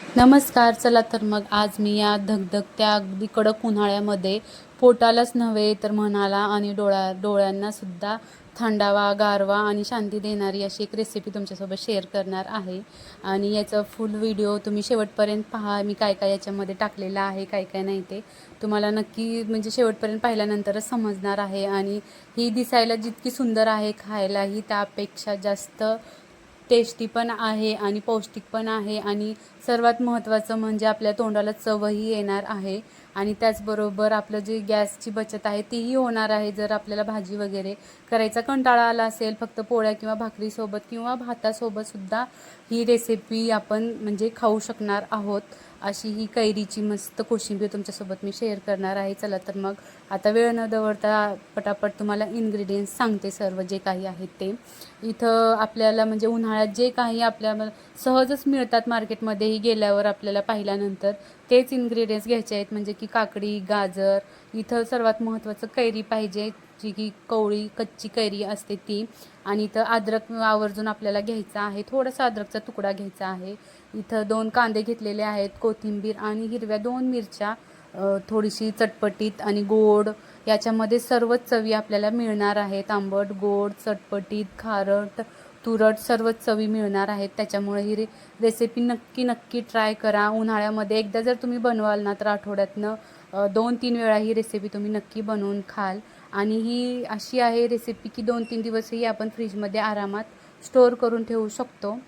नमस्कार. चला तर मग आज मी या धगधगत्या अगदी कडक उन्हाळ्यामध्ये पोटालाच नव्हे तर मनाला आणि डोळ्यांना सुद्धा थंडावा, गारवा आणि शांती देणारी अशी एक रेसिपी तुमच्यासोबत शेअर करणार आहे. आणि याचा फुल व्हिडिओ तुम्ही शेवटपर्यंत पहा. मी काय काय याच्यामध्ये टाकलेलं आहे, काय काय नाही ते तुम्हाला नक्की म्हणजे शेवटपर्यंत पाहिल्यानंतरच समजणार आहे. आणि ही दिसायला जितकी सुंदर आहे, खायलाही त्यापेक्षा जास्त टेस्टी पण आहे आणि पौष्टिक पण आहे. आणि सर्वात महत्त्वाचं म्हणजे आपल्या तोंडाला चवही येणार आहे. आणि त्याचबरोबर आपलं जी गॅसची बचत आहे तीही होणार आहे. जर आपल्याला भाजी वगैरे करायचा कंटाळा आला असेल, फक्त पोळ्या किंवा भाकरीसोबत किंवा भातासोबतसुद्धा ही रेसिपी आपण म्हणजे खाऊ शकणार आहोत. अशी ही कैरीची मस्त कोशिंबीर तुमच्यासोबत मी शेअर करणार आहे. चला तर मग आता वेळ न दवडता पटापट तुम्हाला इन्ग्रेडियंट्स सांगते सर्व जे काही आहेत ते. इथं आपल्याला म्हणजे उन्हाळ्यात जे काही आपल्याला सहजच मिळतात मार्केटमध्येही गेल्यावर आपल्याला पाहिल्यानंतर तेच इन्ग्रेडियंट्स घ्यायचे आहेत. म्हणजे की काकडी, गाजर, इथं सर्वात महत्त्वाचं कैरी पाहिजे, जी की कवळी कच्ची कैरी असते ती. आणि इथं अद्रक आवर्जून आपल्याला घ्यायचा आहे, थोडासा अद्रकचा तुकडा घ्यायचा आहे. इथं 2 कांदे घेतलेले आहेत, कोथिंबीर आणि हिरव्या 2 मिरच्या, थोडीशी चटपटीत आणि गोड याच्यामध्ये सर्वच चवी आपल्याला मिळणार आहेत. आंबट, गोड, चटपटीत, खारट, तुरट सर्वच चवी मिळणार आहेत. त्याच्यामुळे ही रेसिपी नक्की ट्राय करा. उन्हाळ्यामध्ये एकदा जर तुम्ही बनवाल ना तर आठवड्यातनं 2-3 वेळा ही रेसिपी तुम्ही नक्की बनवून खाल. आणि ही अशी आहे रेसिपी की 2-3 दिवसही आपण फ्रीजमध्ये आरामात स्टोअर करून ठेवू शकतो.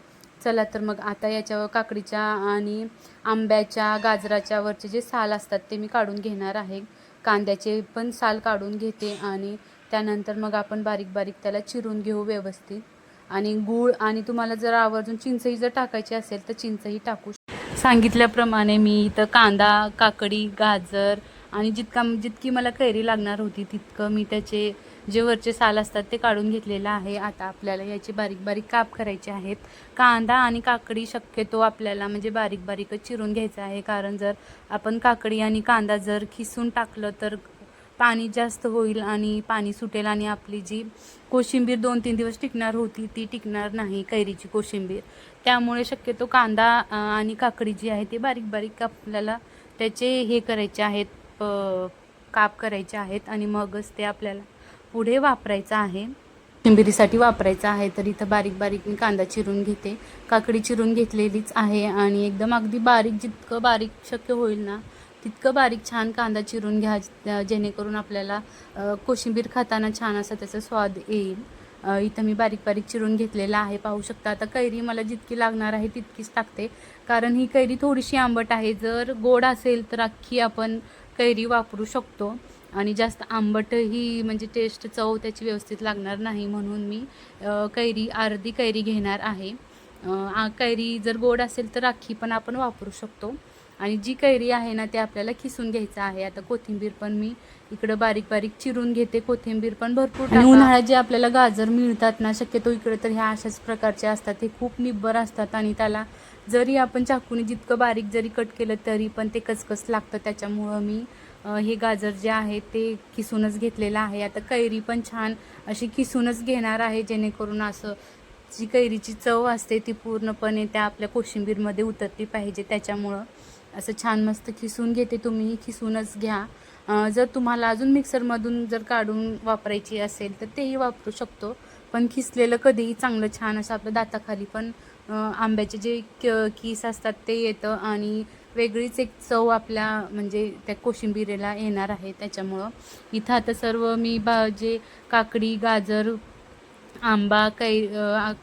चला तर मग आता याच्यावर काकडीच्या आणि आंब्याच्या, गाजराच्या वरचे जे साल असतात ते मी काढून घेणार आहे. कांद्याचे पण साल काढून घेते आणि त्यानंतर मग आपण बारीक बारीक त्याला चिरून घेऊ व्यवस्थित. आणि गूळ आणि तुम्हाला जर आवर्जून चिंचही जर टाकायची असेल तर चिंचही टाकू. सांगितल्याप्रमाणे मी इथं कांदा, काकडी, गाजर आणि जितकी मला कैरी लागणार होती तितकं मी त्याचे जे वरचे साल असतात ते काढून घेतलेलं आहे. आता आपल्याला याचे बारीक बारीक काप करायचे आहेत. कांदा आणि काकडी शक्यतो आपल्याला म्हणजे बारीक बारीकच चिरून घ्यायचं आहे, कारण जर आपण काकडी आणि कांदा जर खिसून टाकलं तर पाणी जास्त होईल आणि पाणी सुटेल आणि आपली जी कोशिंबीर 2-3 दिवस टिकणार होती ती टिकणार नाही, कैरीची कोशिंबीर. त्यामुळे शक्यतो कांदा आणि काकडी जी आहे ती बारीक बारीक आपल्याला त्याचे हे करायचे आहेत, काप करायचे आहेत आणि मगच ते आपल्याला पुढे वापरायचं आहे, कोशिंबिरीसाठी वापरायचं आहे. तर इथं बारीक बारीक मी कांदा चिरून घेते, काकडी चिरून घेतलेलीच आहे आणि एकदम अगदी बारीक, जितकं बारीक शक्य होईल ना तितकं बारीक छान कांदा चिरून घ्या, जेणेकरून आपल्याला कोशिंबीर खाताना छान असा त्याचा स्वाद येईल. इथं मी बारीक बारीक चिरून घेतलेला आहे, पाहू शकता. आता कैरी मला जितकी लागणार आहे तितकीच टाकते, कारण ही कैरी थोडीशी आंबट आहे. जर गोड असेल तर अख्खी आपण कैरी वापरू शकतो आणि जास्त आंबटही म्हणजे टेस्ट चव त्याची व्यवस्थित लागणार नाही, म्हणून मी कैरी अर्धी कैरी घेणार आहे. कैरी जर गोड असेल तर अख्खी पण आपण वापरू शकतो. आणि जी कैरी आहे ना ते आपल्याला खिसून घ्यायचं आहे. आता कोथिंबीर पण मी इकडं बारीक बारीक चिरून घेते, कोथिंबीर पण भरपूर टाका. आणि उन्हाळ्यात जे आपल्याला गाजर मिळतात ना शक्यतो इकडे तर ह्या अशाच प्रकारचे असतात, ते खूप निब्बर असतात आणि त्याला जरी आपण चाकूने जितकं बारीक जरी कट केलं तरी पण ते कचकच लागतं. त्याच्यामुळं मी हे गाजर जे आहे ते किसूनच घेतलेलं आहे. आता कैरी पण छान अशी किसूनच घेणार आहे, जेणेकरून असं जी कैरीची चव असते ती पूर्णपणे त्या आपल्या कोशिंबीरमध्ये उतरली पाहिजे. त्याच्यामुळं असं छान मस्त खिसून घेते, तुम्हीही खिसूनच घ्या. जर तुम्हाला अजून मिक्सरमधून जर काढून वापरायची असेल तर तेही वापरू शकतो, पण खिसलेलं कधीही चांगलं छान असं आपल्या दाताखाली पण आंब्याचे जे किस असतात ते येतं आणि वेगळीच एक चव आपल्या म्हणजे त्या कोशिंबीरेला येणार आहे. त्याच्यामुळं इथं आता सर्व मी जे काकडी, गाजर, आंबा,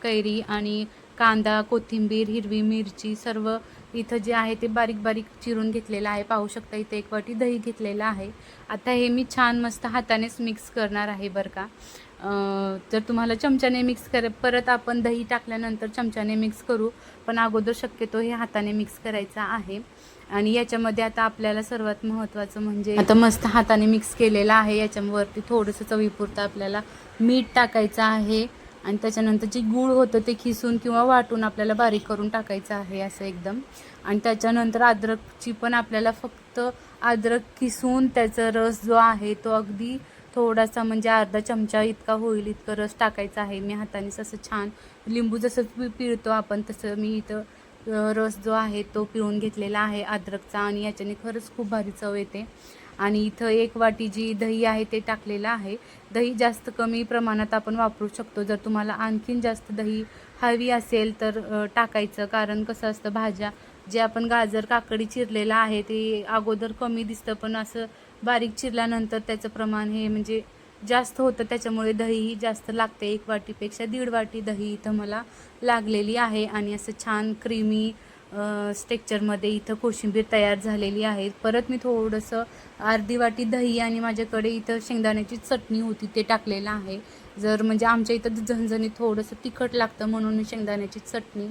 कैरी आणि कांदा, कोथिंबीर, हिरवी मिरची सर्व इथं जे आहे ते बारीक बारीक चिरून घेतलेलं आहे. पाहू शकता इथे 1 वाटी दही घेतलेलं आहे. आता हे मी छान मस्त हातानेच मिक्स करणार आहे बरं का. जर तुम्हाला चमच्याने मिक्स परत आपण दही टाकल्यानंतर चमच्याने मिक्स करू, पण अगोदर शक्यतो हे हाताने मिक्स करायचं आहे. आणि याच्यामध्ये आता आपल्याला सर्वात महत्त्वाचं म्हणजे आता मस्त हाताने मिक्स केलेलं आहे, याच्यावरती थोडंसं चवीपुरतं आपल्याला मीठ टाकायचं आहे. आणि त्याच्यानंतर जे गूळ होतं ते खिसून किंवा वाटून आपल्याला बारीक करून टाकायचं आहे असं एकदम. आणि त्याच्यानंतर अद्रकची पण आपल्याला फक्त अद्रक किसून त्याचा रस जो आहे तो अगदी थोडासा म्हणजे अर्धा चमचा इतका होईल इतकं रस टाकायचा आहे. मी हातानेच असं छान लिंबू जसं पिळतो आपण तसं मी इथं रस जो आहे तो पिळून घेतलेला आहे अद्रकचा, आणि याच्याने खरंच खूप भारी चव येते. आणि इथं 1 वाटी जी दही आहे ते टाकलेलं आहे. दही जास्त कमी प्रमाणात आपण वापरू शकतो. जर तुम्हाला आणखीन जास्त दही हवी असेल तर टाकायचं, कारण कसं असतं भाज्या जे आपण गाजर काकडी चिरलेलं आहे ते अगोदर कमी दिसतं, पण असं बारीक चिरल्यानंतर त्याचं प्रमाण हे म्हणजे जास्त होतं, त्याच्यामुळे दहीही जास्त लागते. 1 वाटीपेक्षा 1.5 वाटी दही इथं मला लागलेली आहे. आणि असं छान क्रीमी स्टेक्चरमध्ये इथं कोशिंबीर तयार झालेली आहे. परत मी थोडंसं अर्धी वाटी दही आणि माझ्याकडे इथं शेंगदाण्याची चटणी होती ते टाकलेलं आहे. जर म्हणजे आमच्या इथं झणझणीत थोडंसं तिखट लागतं म्हणून मी शेंगदाण्याची चटणी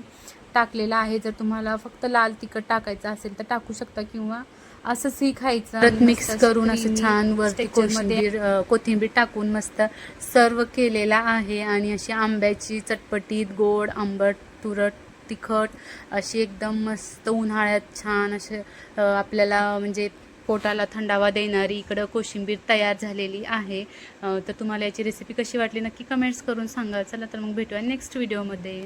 टाकलेलं आहे. जर तुम्हाला फक्त लाल तिखट टाकायचं असेल तर टाकू शकता, किंवा असंचही खायचं. परत मिक्स करून असं छान वरती कोथिंबीर टाकून मस्त सर्व केलेला आहे. आणि अशी आंब्याची चटपटीत, गोड, आंबट, तुरट, तिखट अशी एकदम मस्त उन्हाळ्यात छान असे आपल्याला म्हणजे पोटाला थंडावा देणारी इकडं कोशिंबीर तयार झालेली आहे. तर तुम्हाला याची रेसिपी कशी वाटली नक्की कमेंट्स करून सांगा. चला तर मग भेटूया नेक्स्ट व्हिडिओमध्ये.